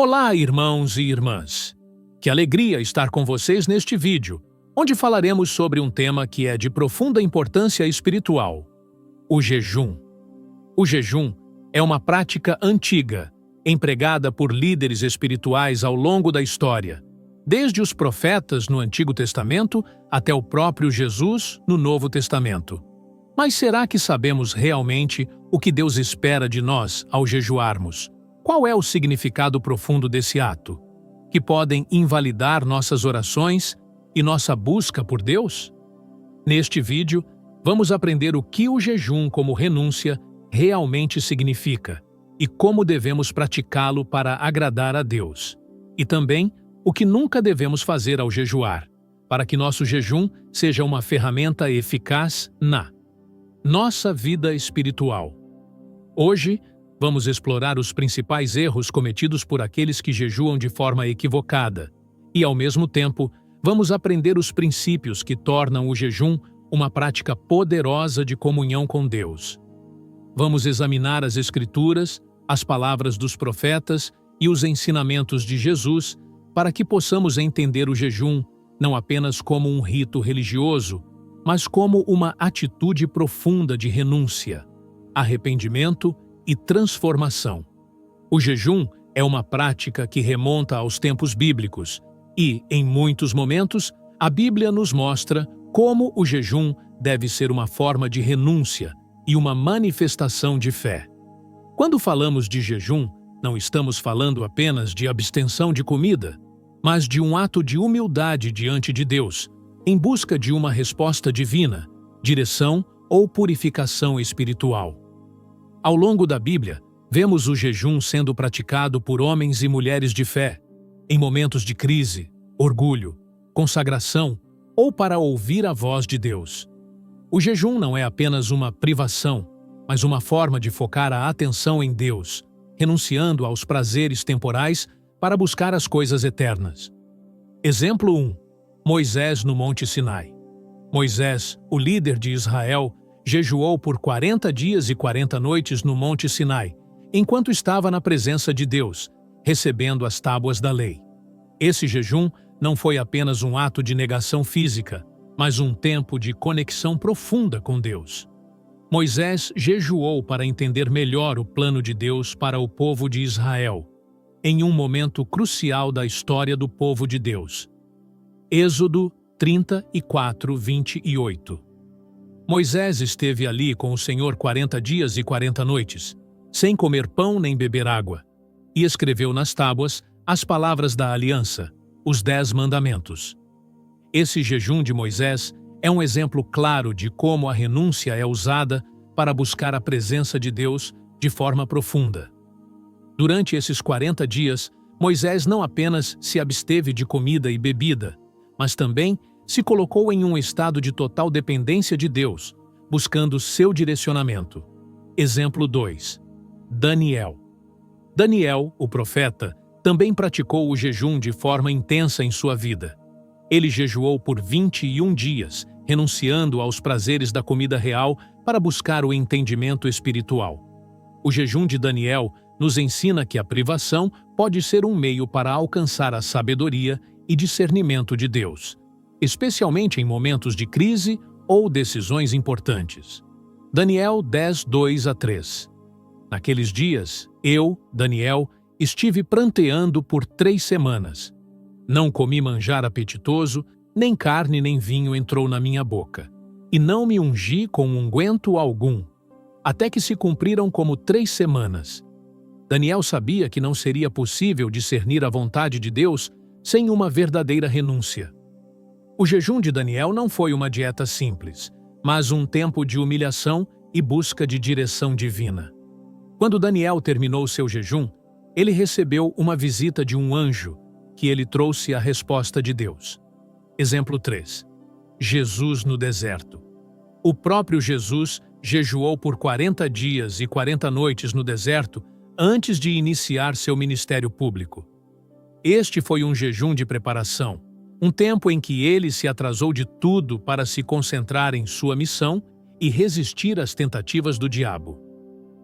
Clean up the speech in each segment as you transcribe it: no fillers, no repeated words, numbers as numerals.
Olá, irmãos e irmãs! Que alegria estar com vocês neste vídeo, onde falaremos sobre um tema que é de profunda importância espiritual: o jejum. O jejum é uma prática antiga, empregada por líderes espirituais ao longo da história, desde os profetas no Antigo Testamento até o próprio Jesus no Novo Testamento. Mas será que sabemos realmente o que Deus espera de nós ao jejuarmos? Qual é o significado profundo desse ato, que podem invalidar nossas orações e nossa busca por Deus? Neste vídeo, vamos aprender o que o jejum como renúncia realmente significa e como devemos praticá-lo para agradar a Deus. E também o que nunca devemos fazer ao jejuar, para que nosso jejum seja uma ferramenta eficaz na nossa vida espiritual. Hoje, vamos explorar os principais erros cometidos por aqueles que jejuam de forma equivocada e, ao mesmo tempo, vamos aprender os princípios que tornam o jejum uma prática poderosa de comunhão com Deus. Vamos examinar as Escrituras, as palavras dos profetas e os ensinamentos de Jesus para que possamos entender o jejum não apenas como um rito religioso, mas como uma atitude profunda de renúncia, arrependimento e transformação. O jejum é uma prática que remonta aos tempos bíblicos e, em muitos momentos, a Bíblia nos mostra como o jejum deve ser uma forma de renúncia e uma manifestação de fé. Quando falamos de jejum, não estamos falando apenas de abstenção de comida, mas de um ato de humildade diante de Deus, em busca de uma resposta divina, direção ou purificação espiritual. Ao longo da Bíblia, vemos o jejum sendo praticado por homens e mulheres de fé, em momentos de crise, orgulho, consagração ou para ouvir a voz de Deus. O jejum não é apenas uma privação, mas uma forma de focar a atenção em Deus, renunciando aos prazeres temporais para buscar as coisas eternas. Exemplo 1. Moisés no Monte Sinai. Moisés, o líder de Israel, jejuou por 40 dias e 40 noites no Monte Sinai, enquanto estava na presença de Deus, recebendo as tábuas da lei. Esse jejum não foi apenas um ato de negação física, mas um tempo de conexão profunda com Deus. Moisés jejuou para entender melhor o plano de Deus para o povo de Israel, em um momento crucial da história do povo de Deus. Êxodo 34, 28. Moisés esteve ali com o Senhor 40 dias e 40 noites, sem comer pão nem beber água, e escreveu nas tábuas as palavras da aliança, os 10 mandamentos. Esse jejum de Moisés é um exemplo claro de como a renúncia é usada para buscar a presença de Deus de forma profunda. Durante esses 40 dias, Moisés não apenas se absteve de comida e bebida, mas também se colocou em um estado de total dependência de Deus, buscando seu direcionamento. Exemplo 2. Daniel. Daniel, o profeta, também praticou o jejum de forma intensa em sua vida. Ele jejuou por 21 dias, renunciando aos prazeres da comida real para buscar o entendimento espiritual. O jejum de Daniel nos ensina que a privação pode ser um meio para alcançar a sabedoria e discernimento de Deus, especialmente em momentos de crise ou decisões importantes. Daniel 10, 2-3. Naqueles dias, eu, Daniel, estive pranteando por 3 semanas. Não comi manjar apetitoso, nem carne nem vinho entrou na minha boca, e não me ungi com unguento algum, até que se cumpriram como 3 semanas. Daniel sabia que não seria possível discernir a vontade de Deus sem uma verdadeira renúncia. O jejum de Daniel não foi uma dieta simples, mas um tempo de humilhação e busca de direção divina. Quando Daniel terminou seu jejum, ele recebeu uma visita de um anjo, que ele trouxe a resposta de Deus. Exemplo 3. Jesus no deserto. O próprio Jesus jejuou por 40 dias e 40 noites no deserto antes de iniciar seu ministério público. Este foi um jejum de preparação, um tempo em que ele se atrasou de tudo para se concentrar em sua missão e resistir às tentativas do diabo.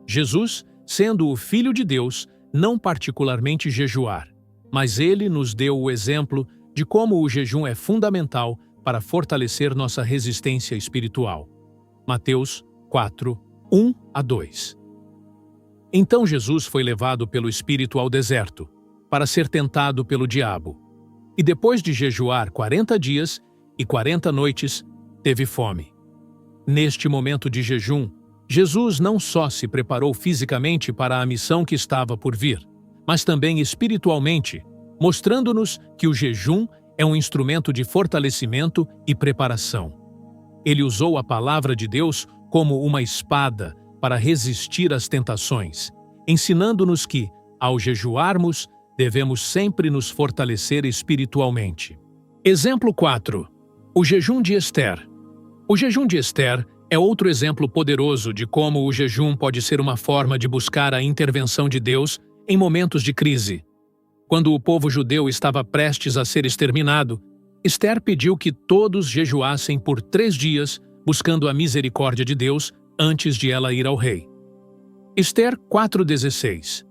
Jesus, sendo o Filho de Deus, não particularmente jejuar, mas ele nos deu o exemplo de como o jejum é fundamental para fortalecer nossa resistência espiritual. Mateus 4, 1-2. Então Jesus foi levado pelo Espírito ao deserto, para ser tentado pelo diabo. E depois de jejuar 40 dias e 40 noites, teve fome. Neste momento de jejum, Jesus não só se preparou fisicamente para a missão que estava por vir, mas também espiritualmente, mostrando-nos que o jejum é um instrumento de fortalecimento e preparação. Ele usou a palavra de Deus como uma espada para resistir às tentações, ensinando-nos que, ao jejuarmos, devemos sempre nos fortalecer espiritualmente. Exemplo 4. O jejum de Ester. O jejum de Ester é outro exemplo poderoso de como o jejum pode ser uma forma de buscar a intervenção de Deus em momentos de crise. Quando o povo judeu estava prestes a ser exterminado, Ester pediu que todos jejuassem por 3 dias, buscando a misericórdia de Deus antes de ela ir ao rei. Ester 4,16.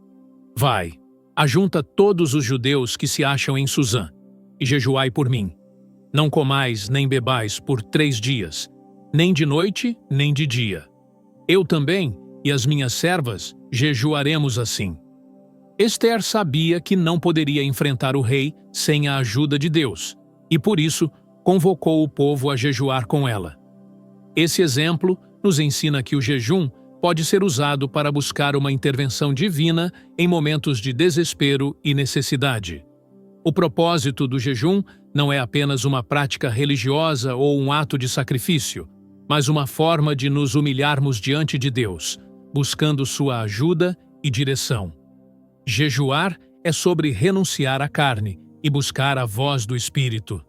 Vai, ajunta todos os judeus que se acham em Susã, e jejuai por mim. Não comais nem bebais por 3 dias, nem de noite, nem de dia. Eu também, e as minhas servas, jejuaremos assim. Ester sabia que não poderia enfrentar o rei sem a ajuda de Deus, e por isso convocou o povo a jejuar com ela. Esse exemplo nos ensina que o jejum pode ser usado para buscar uma intervenção divina em momentos de desespero e necessidade. O propósito do jejum não é apenas uma prática religiosa ou um ato de sacrifício, mas uma forma de nos humilharmos diante de Deus, buscando sua ajuda e direção. Jejuar é sobre renunciar à carne e buscar a voz do Espírito.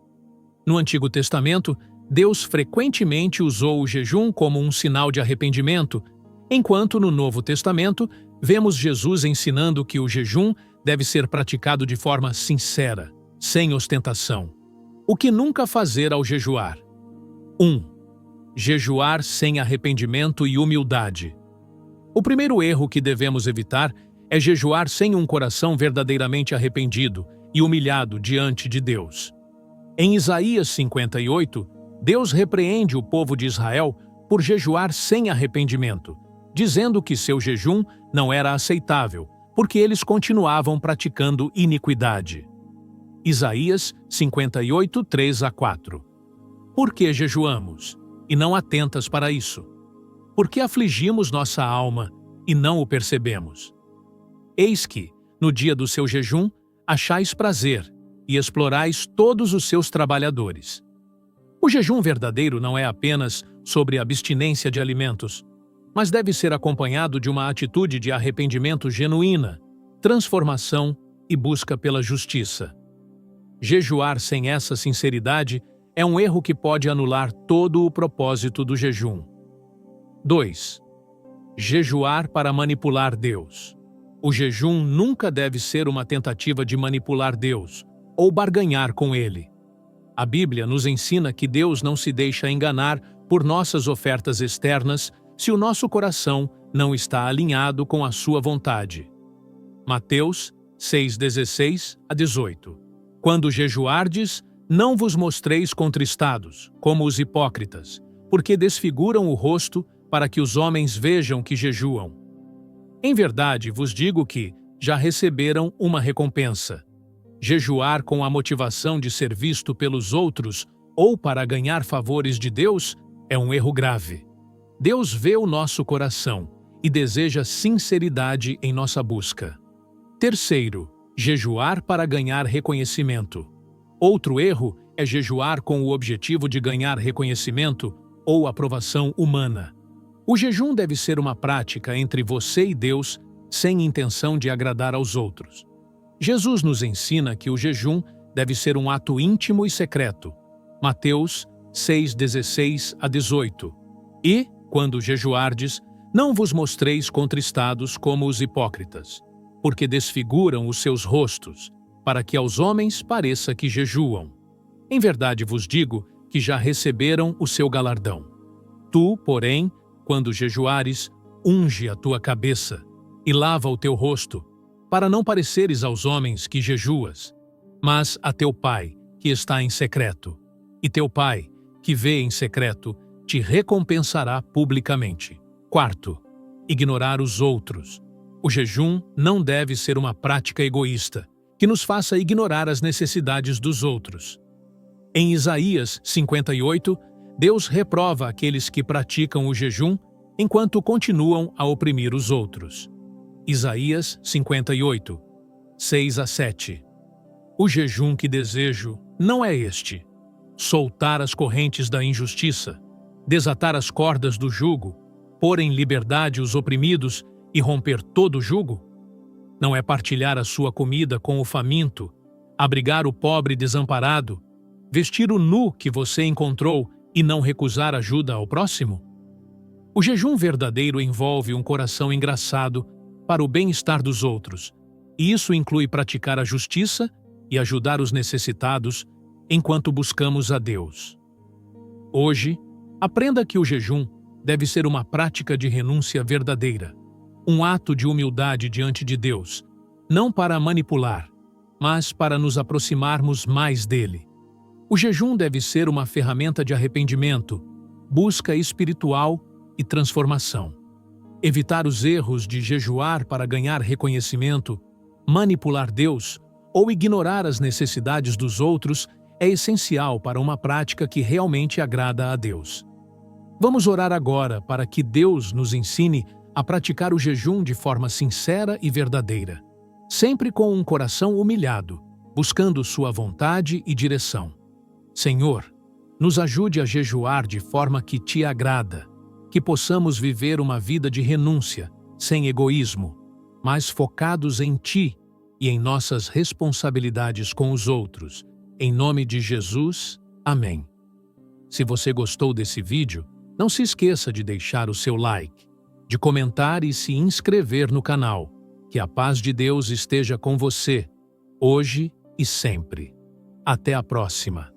No Antigo Testamento, Deus frequentemente usou o jejum como um sinal de arrependimento, enquanto no Novo Testamento vemos Jesus ensinando que o jejum deve ser praticado de forma sincera, sem ostentação. O que nunca fazer ao jejuar? 1. Jejuar sem arrependimento e humildade. O primeiro erro que devemos evitar é jejuar sem um coração verdadeiramente arrependido e humilhado diante de Deus. Em Isaías 58, Deus repreende o povo de Israel por jejuar sem arrependimento, dizendo que seu jejum não era aceitável, porque eles continuavam praticando iniquidade. Isaías 58, 3-4. Por que jejuamos, e não atentas para isso? Por que afligimos nossa alma, e não o percebemos? Eis que, no dia do seu jejum, achais prazer, e explorais todos os seus trabalhadores. O jejum verdadeiro não é apenas sobre abstinência de alimentos, mas deve ser acompanhado de uma atitude de arrependimento genuína, transformação e busca pela justiça. Jejuar sem essa sinceridade é um erro que pode anular todo o propósito do jejum. 2. Jejuar para manipular Deus. O jejum nunca deve ser uma tentativa de manipular Deus ou barganhar com Ele. A Bíblia nos ensina que Deus não se deixa enganar por nossas ofertas externas se o nosso coração não está alinhado com a sua vontade. Mateus 6:16-18. Quando jejuardes, não vos mostreis contristados, como os hipócritas, porque desfiguram o rosto para que os homens vejam que jejuam. Em verdade, vos digo que já receberam uma recompensa. Jejuar com a motivação de ser visto pelos outros ou para ganhar favores de Deus é um erro grave. Deus vê o nosso coração e deseja sinceridade em nossa busca. 3. Jejuar para ganhar reconhecimento. Outro erro é jejuar com o objetivo de ganhar reconhecimento ou aprovação humana. O jejum deve ser uma prática entre você e Deus, sem intenção de agradar aos outros. Jesus nos ensina que o jejum deve ser um ato íntimo e secreto. Mateus 6:16-18. E, quando jejuardes, não vos mostreis contristados como os hipócritas, porque desfiguram os seus rostos, para que aos homens pareça que jejuam. Em verdade vos digo que já receberam o seu galardão. Tu, porém, quando jejuares, unge a tua cabeça e lava o teu rosto, para não pareceres aos homens que jejuas, mas a teu Pai, que está em secreto. E teu Pai, que vê em secreto, te recompensará publicamente. Quarto, ignorar os outros. O jejum não deve ser uma prática egoísta, que nos faça ignorar as necessidades dos outros. Em Isaías 58, Deus reprova aqueles que praticam o jejum enquanto continuam a oprimir os outros. Isaías 58, 6-7. O jejum que desejo não é este: soltar as correntes da injustiça, desatar as cordas do jugo, pôr em liberdade os oprimidos e romper todo o jugo? Não é partilhar a sua comida com o faminto, abrigar o pobre desamparado, vestir o nu que você encontrou e não recusar ajuda ao próximo? O jejum verdadeiro envolve um coração engraçado para o bem-estar dos outros, e isso inclui praticar a justiça e ajudar os necessitados enquanto buscamos a Deus. Hoje, aprenda que o jejum deve ser uma prática de renúncia verdadeira, um ato de humildade diante de Deus, não para manipular, mas para nos aproximarmos mais dele. O jejum deve ser uma ferramenta de arrependimento, busca espiritual e transformação. Evitar os erros de jejuar para ganhar reconhecimento, manipular Deus ou ignorar as necessidades dos outros é essencial para uma prática que realmente agrada a Deus. Vamos orar agora para que Deus nos ensine a praticar o jejum de forma sincera e verdadeira, sempre com um coração humilhado, buscando sua vontade e direção. Senhor, nos ajude a jejuar de forma que te agrada, que possamos viver uma vida de renúncia, sem egoísmo, mas focados em Ti e em nossas responsabilidades com os outros. Em nome de Jesus, amém. Se você gostou desse vídeo, não se esqueça de deixar o seu like, de comentar e se inscrever no canal. Que a paz de Deus esteja com você, hoje e sempre. Até a próxima.